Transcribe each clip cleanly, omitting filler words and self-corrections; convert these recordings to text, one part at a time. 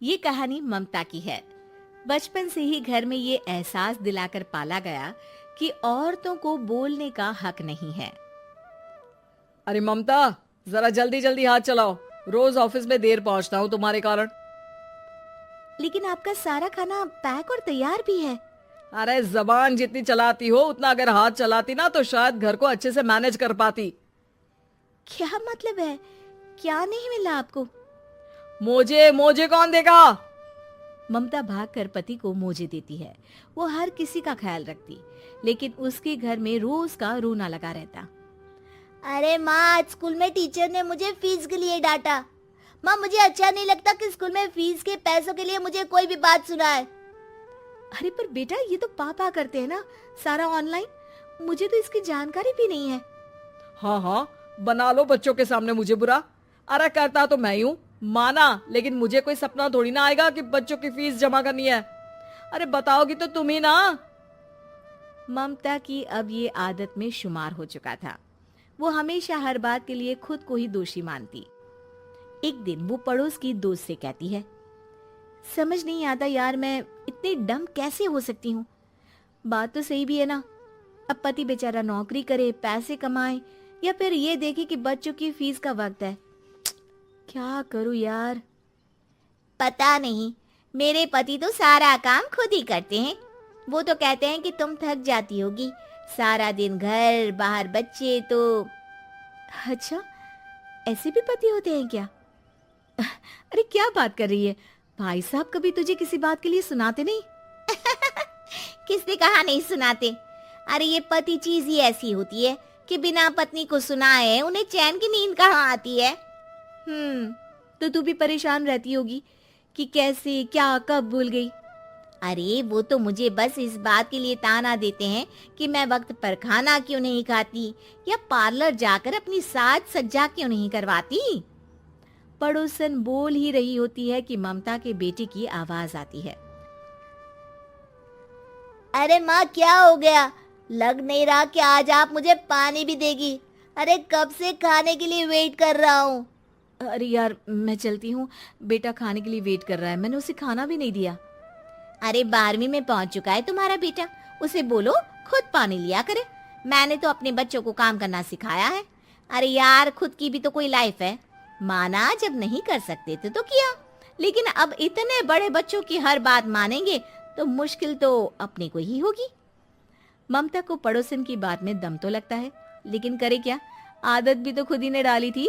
ये कहानी ममता की है। बचपन से ही घर में ये एहसास दिलाकर पाला गया कि औरतों को बोलने का हक नहीं है। अरे ममता, जरा जल्दी जल्दी हाथ चलाओ। रोज ऑफिस में देर पहुंचता हूँ तुम्हारे कारण। लेकिन आपका सारा खाना पैक और तैयार भी है। अरे जबान जितनी चलाती हो उतना अगर हाथ चलाती ना तो शायद घर को अच्छे से मैनेज कर पाती। क्या मतलब है? क्या नहीं मिला आपको? मोजे मोजे कौन देगा? ममता भागकर पति को मोजे देती है। वो हर किसी का ख्याल रखती, लेकिन उसके घर में रोज का रोना लगा रहता। अरे माँ, आज स्कूल में टीचर ने मुझे फीस के लिए डांटा। माँ, मुझे अच्छा नहीं लगता कि स्कूल में फीस के पैसों के लिए मुझे कोई भी बात सुनाए। अरे पर बेटा, ये तो पापा करते हैं ना, सारा ऑनलाइन। मुझे तो इसकी जानकारी भी नहीं है। हाँ हाँ, बना लो बच्चों के सामने मुझे बुरा। अरे करता तो मैं ही हूँ, माना, लेकिन मुझे कोई सपना थोड़ी ना आएगा कि बच्चों की फीस जमा करनी है। अरे बताओगी तो तुम ही ना। ममता की अब ये आदत में शुमार हो चुका था। वो हमेशा हर बात के लिए खुद को ही दोषी मानती। एक दिन वो पड़ोस की दोस्त से कहती है, समझ नहीं आता यार, मैं इतनी डम कैसे हो सकती हूँ। बात तो सही भी है ना। अब पति बेचारा नौकरी करे, पैसे कमाए, या फिर ये देखे कि बच्चों की फीस का वक्त है। क्या करूँ यार। पता नहीं, मेरे पति तो सारा काम खुद ही करते हैं। वो तो कहते हैं कि तुम थक जाती होगी, सारा दिन घर बाहर बच्चे। तो अच्छा, ऐसे भी पति होते हैं क्या? अरे क्या बात कर रही है? भाई साहब कभी तुझे किसी बात के लिए सुनाते नहीं? किसने कहा नहीं सुनाते? अरे ये पति चीज ही ऐसी होती है कि बिना पत्नी को सुनाए उन्हें चैन की नींद कहाँ आती है। तो तू भी परेशान रहती होगी कि कैसे, क्या, कब भूल गई। अरे वो तो मुझे बस इस बात के लिए ताना देते हैं कि मैं वक्त पर खाना क्यों नहीं खाती या पार्लर जाकर अपनी साज सज्जा क्यों नहीं करवाती। पड़ोसन बोल ही रही होती है कि ममता के बेटे की आवाज आती है। अरे माँ, क्या हो गया? लग नहीं रहा कि आज आप मुझे पानी भी देगी। अरे कब से खाने के लिए वेट कर रहा हूँ। अरे यार, मैं चलती हूँ। बेटा खाने के लिए वेट कर रहा है, मैंने उसे खाना भी नहीं दिया। अरे 12वीं में पहुंच चुका है तुम्हारा बेटा, उसे बोलो खुद पानी लिया करे। मैंने तो अपने बच्चों को काम करना सिखाया है। अरे यार, खुद की भी तो कोई लाइफ है। माना जब नहीं कर सकते थे तो किया, लेकिन अब इतने बड़े बच्चों की हर बात मानेंगे तो मुश्किल तो अपने को ही होगी। ममता को पड़ोसन की बात में दम तो लगता है, लेकिन करे क्या, आदत भी तो खुद ही ने डाली थी।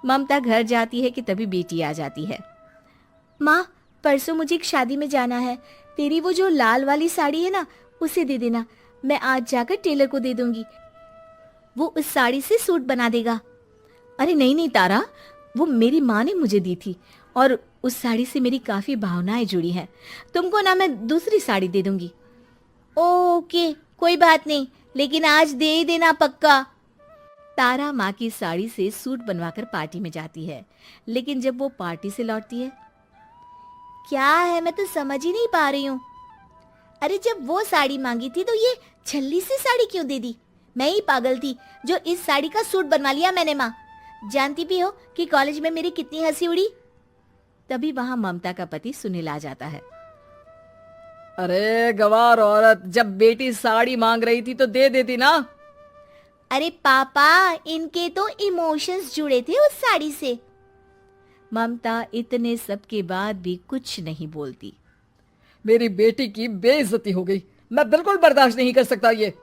ममता घर जाती है कि तभी बेटी आ जाती है। माँ, परसों मुझे एक शादी में जाना है। तेरी वो जो लाल वाली साड़ी है ना, उसे दे देना। मैं आज जाकर टेलर को दे दूंगी, वो उस साड़ी से सूट बना देगा। अरे नहीं नहीं तारा, वो मेरी माँ ने मुझे दी थी और उस साड़ी से मेरी काफी भावनाएं जुड़ी हैं। तुमको ना मैं दूसरी साड़ी दे दूंगी। ओके, कोई बात नहीं, लेकिन आज दे ही देना पक्का। तारा माँ की साड़ी से सूट बनवाकर पार्टी में जाती है, लेकिन जब वो पार्टी से लौटती है, क्या है, मैं तो समझ ही नहीं पा रही हूँ। अरे जब वो साड़ी मांगी थी तो ये छल्ली सी साड़ी क्यों दे दी? मैं ही पागल थी जो इस साड़ी का सूट बनवा लिया मैंने। माँ, जानती भी हो कि कॉलेज में मेरी कितनी हंसी उड़ी। तभी वहां ममता का पति सुनील आ जाता है। अरे गवार औरत, जब बेटी साड़ी मांग रही थी तो दे देती ना। अरे पापा, इनके तो इमोशंस जुड़े थे उस साड़ी से। ममता इतने सब के बाद भी कुछ नहीं बोलती। मेरी बेटी की बेइज्जती हो गई, मैं बिल्कुल बर्दाश्त नहीं कर सकता ये।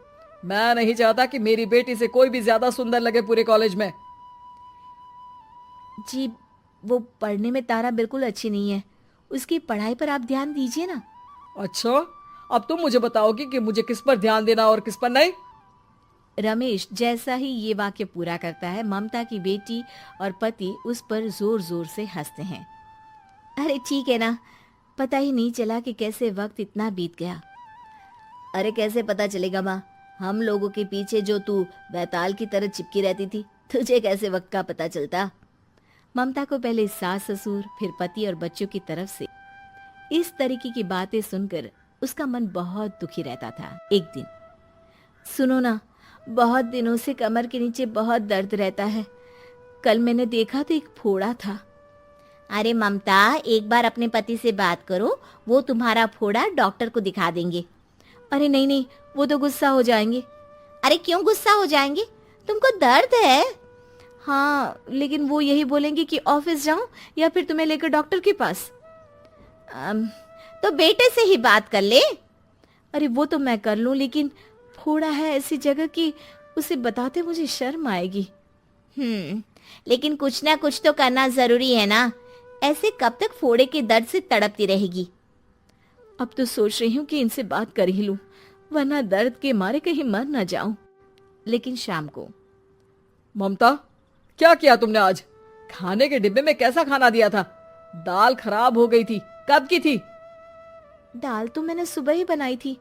मैं नहीं चाहता कि मेरी बेटी से कोई भी ज्यादा सुंदर लगे पूरे कॉलेज में। जी, वो पढ़ने में तारा बिल्कुल अच्छी नहीं है, उसकी पढ़ाई पर आप ध्यान दीजिए ना। अच्छा, अब तुम मुझे बताओगी कि मुझे किस पर ध्यान देना और किस पर नहीं। रमेश जैसा ही ये वाक्य पूरा करता है, ममता की बेटी और पति उस पर जोर जोर से हंसते हैं। अरे ठीक है ना, पता ही नहीं चला कि कैसे वक्त इतना बीत गया। अरे कैसे पता चलेगा माँ, हम लोगों के पीछे जो तू बैताल की तरह चिपकी रहती थी, तुझे कैसे वक्त का पता चलता। ममता को पहले सास ससुर, फिर पति और बच्चों की तरफ से इस तरीके की बातें सुनकर उसका मन बहुत दुखी रहता था। एक दिन, सुनो ना, बहुत दिनों से कमर के नीचे बहुत दर्द रहता है। कल मैंने देखा तो एक फोड़ा था। अरे ममता, एक बार अपने पति से बात करो, वो तुम्हारा फोड़ा डॉक्टर को दिखा देंगे। अरे नहीं नहीं, वो तो गुस्सा हो जाएंगे। अरे क्यों गुस्सा हो जाएंगे? तुमको दर्द है? हाँ, लेकिन वो यही बोलेंगे कि ऑफिस जाऊं या फिर तुम्हें लेकर डॉक्टर के पास। तो बेटे से ही बात कर ले। अरे वो तो मैं कर लूं, लेकिन फोड़ा है ऐसी जगह कि उसे बताते मुझे शर्म आएगी। लेकिन कुछ ना कुछ तो करना जरूरी है ना। ऐसे कब तक फोड़े के दर्द से तड़पती रहेगी? अब तो सोच रही हूँ कि इनसे बात कर ही लूं, वरना दर्द के मारे कहीं मर ना जाऊं। लेकिन शाम को, ममता, क्या किया तुमने आज? खाने के डिब्बे में कैसा खाना दिया था? दाल खराब हो गई थी। कब की थी? दाल तो मैंने सुबह ही बनाई थी,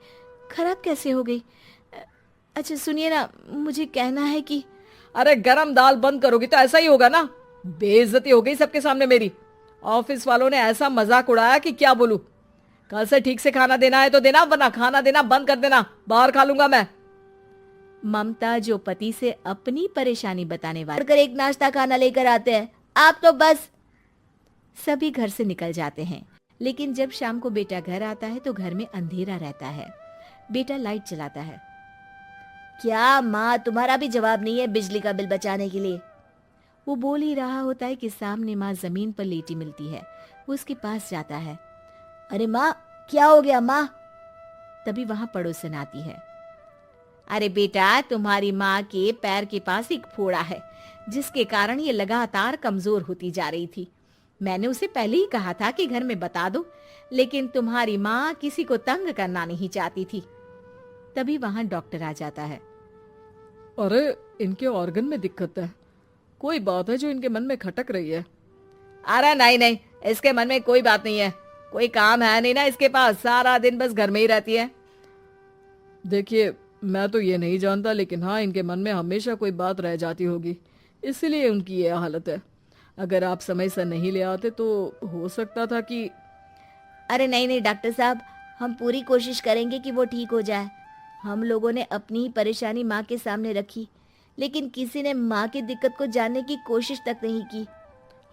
खराब कैसे हो गई? अच्छा सुनिए ना, मुझे कहना है कि अरे गरम दाल बंद करोगी तो ऐसा ही होगा ना। बेइज्जती हो गई सबके सामने मेरी। ऑफिस वालों ने ऐसा मजाक उड़ाया कि क्या बोलूं। कल से ठीक से खाना देना है तो देना, वरना खाना देना बंद कर देना। बाहर खा लूंगा मैं। ममता जो पति से अपनी परेशानी बताने वाली कर एक नाश्ता खाना लेकर आते हैं, आप तो बस। सभी घर से निकल जाते हैं, लेकिन जब शाम को बेटा घर आता है तो घर में अंधेरा रहता है। बेटा लाइट चलाता है। क्या माँ, तुम्हारा भी जवाब नहीं है बिजली का बिल बचाने के लिए? वो बोल ही रहा होता है कि सामने माँ जमीन पर लेटी मिलती है। वो उसके पास जाता है। अरे माँ, क्या हो गया माँ? तभी वहां पड़ोसन आती है। अरे बेटा, तुम्हारी माँ के पैर के पास एक फोड़ा है, जिसके कारण ये लगातार कमजोर होती जा रही थी। मैंने उसे पहले ही कहा था कि घर में बता दो, लेकिन तुम्हारी माँ किसी को तंग करना नहीं चाहती थी। तभी वहां डॉक्टर आ जाता है। अरे इनके ऑर्गन में दिक्कत है। कोई बात है जो इनके मन में खटक रही है। अरे नहीं नहीं, इसके मन में कोई बात नहीं है। कोई काम है नहीं ना इसके पास, सारा दिन बस घर में ही रहती है। देखिए, मैं तो ये नहीं जानता, लेकिन हाँ, इनके मन में हमेशा कोई बात रह जाती होगी, इसीलिए उनकी ये हालत है। अगर आप समय से नहीं ले आते तो हो सकता था कि। अरे नहीं नहीं डॉक्टर साहब, हम पूरी कोशिश करेंगे कि वो ठीक हो जाए। हम लोगों ने अपनी ही परेशानी माँ के सामने रखी, लेकिन किसी ने माँ की दिक्कत को जानने की कोशिश तक नहीं की।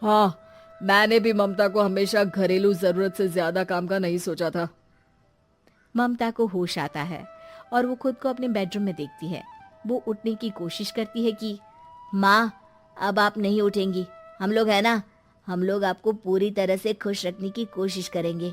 हाँ, मैंने भी ममता को हमेशा घरेलू जरूरत से ज्यादा काम का नहीं सोचा था। ममता को होश आता है और वो खुद को अपने बेडरूम में देखती है। वो उठने की कोशिश करती है कि माँ, अब आप नहीं उठेंगी। हम लोग है ना, हम लोग आपको पूरी तरह से खुश रखने की कोशिश करेंगे।